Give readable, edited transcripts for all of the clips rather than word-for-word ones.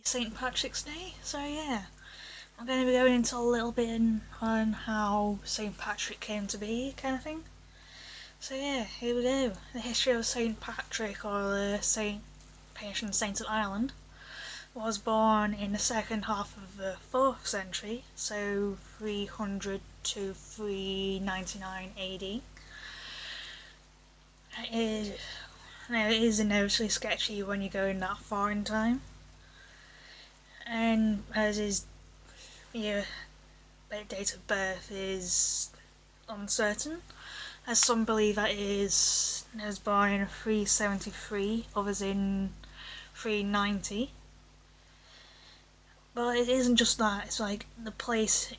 St. Patrick's Day, so yeah, I'm going to be going into a little bit on how St. Patrick came to be, kind of thing. So yeah, here we go. The history of St. Patrick, or the patron saint of Ireland, was born in the second half of the 4th century, so 300 to 399 AD. It is inevitably sketchy when you go in that far in time, and as his date of birth is uncertain, as some believe that he was born in 373, others in 390. But it isn't just that, it's like the place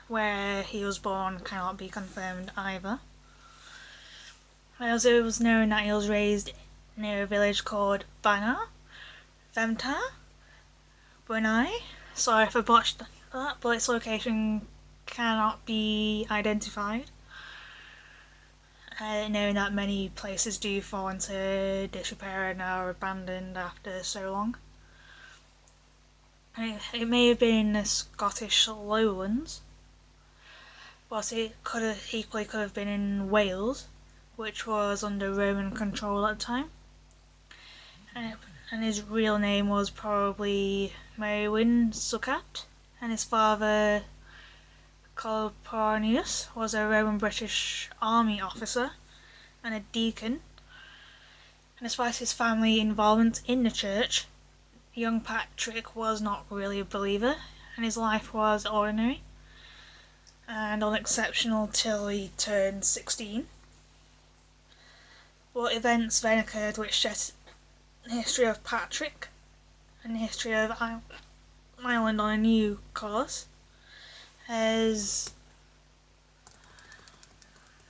where he was born cannot be confirmed either. As it was known that he was raised near a village called Bana, Vemta, Brunei. Sorry if I botched that, but its location cannot be identified. Knowing that many places do fall into disrepair and are abandoned after so long. It may have been in the Scottish lowlands, but it equally could have been in Wales, which was under Roman control at the time. And his real name was probably Merwin Succat, and his father, Calpurnius, was a Roman British army officer and a deacon. And despite his family involvement in the church, young Patrick was not really a believer, and his life was ordinary and unexceptional till he turned 16. But events then occurred which set the history of Patrick and the history of Ireland on a new course, as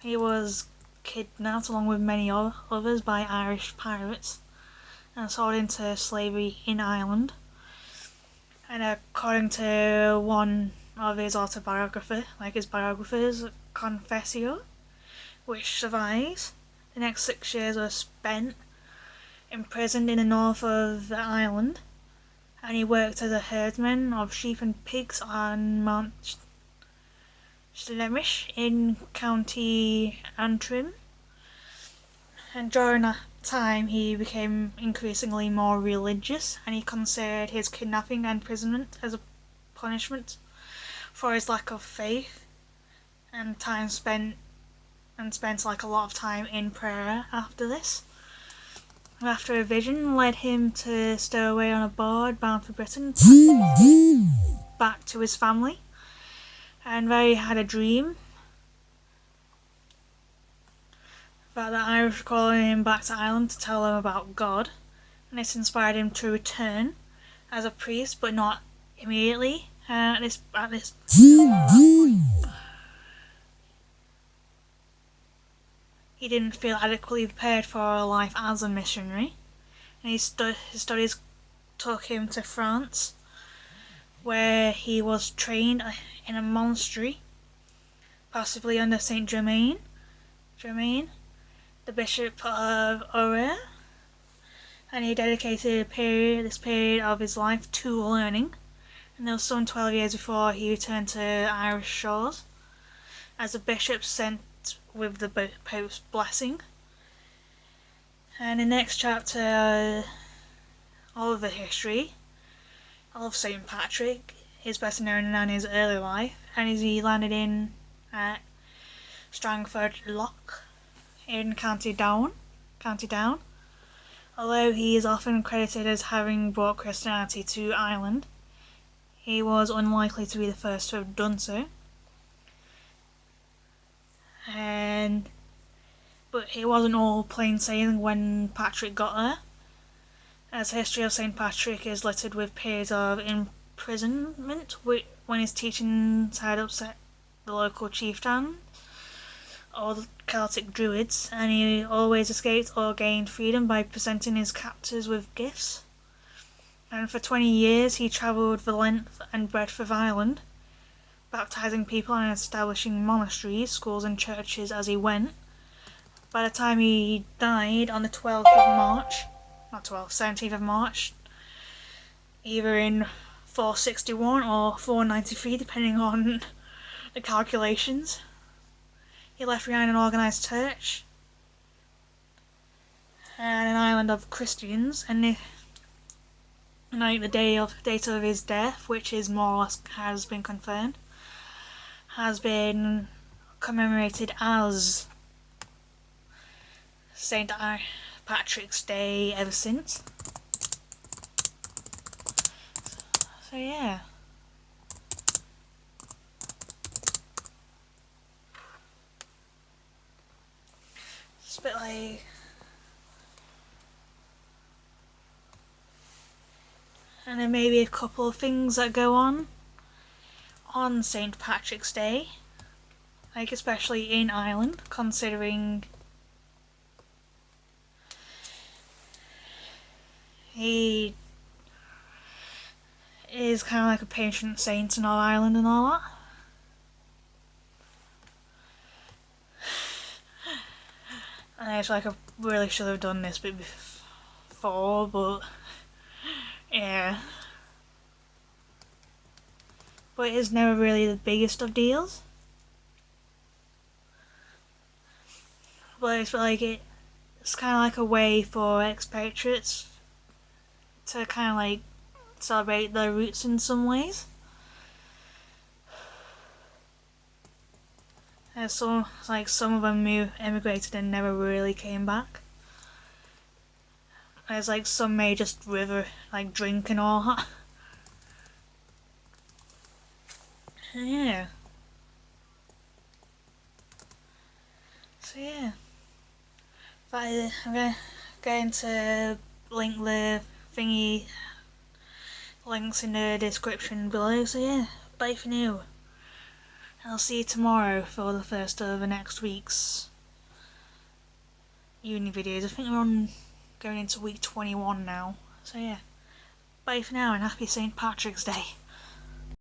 he was kidnapped along with many others by Irish pirates and sold into slavery in Ireland. And according to one of his his biographers, Confessio, which survives, the next 6 years were spent imprisoned in the north of the island, and he worked as a herdsman of sheep and pigs on Mount Slemish in County Antrim. And during that time he became increasingly more religious, and he considered his kidnapping and imprisonment as a punishment for his lack of faith, and spent a lot of time in prayer after this. After a vision led him to stow away on a board bound for Britain, back to his family, and there he had a dream that the Irish were calling him back to Ireland to tell him about God, and this inspired him to return as a priest, but not immediately. At this point, he didn't feel adequately prepared for a life as a missionary, and his studies took him to France, where he was trained in a monastery, possibly under Saint Germain, the Bishop of Auxerre, and he dedicated this period of his life to learning, and it was some 12 years before he returned to Irish shores, as a bishop sent with the Pope's blessing. And in the next chapter, all of the history of St. Patrick is better known than his early life, and he landed in at Strangford Lough in County Down. Although he is often credited as having brought Christianity to Ireland, he was unlikely to be the first to have done so. But it wasn't all plain sailing when Patrick got there, as the history of St. Patrick is littered with periods of imprisonment when his teachings had upset the local chieftains or the Celtic druids, and he always escaped or gained freedom by presenting his captors with gifts. And for 20 years he travelled the length and breadth of Ireland, baptising people and establishing monasteries, schools and churches as he went. By the time he died on the 17th of March either in 461 or 493, depending on the calculations. He left behind an organised church and an island of Christians, and the date of his death, which is more or less has been confirmed, has been commemorated as St. Patrick's Day ever since. So yeah. It's a bit like... And then maybe a couple of things that go on St. Patrick's Day, like especially in Ireland, considering he is kind of like a patron saint in all Ireland and all that. And I feel like I really should have done this bit before, but yeah. But it is never really the biggest of deals. But it's like it's kind of like a way for expatriates to kind of like celebrate their roots in some ways. Some of them emigrated and never really came back. There's like some may just drink and all that. Yeah. So yeah. But I'm going to link the links in the description below. So yeah, bye for now. I'll see you tomorrow for the first of the next week's uni videos. I think we're going into week 21 now. So yeah, bye for now and happy St. Patrick's Day.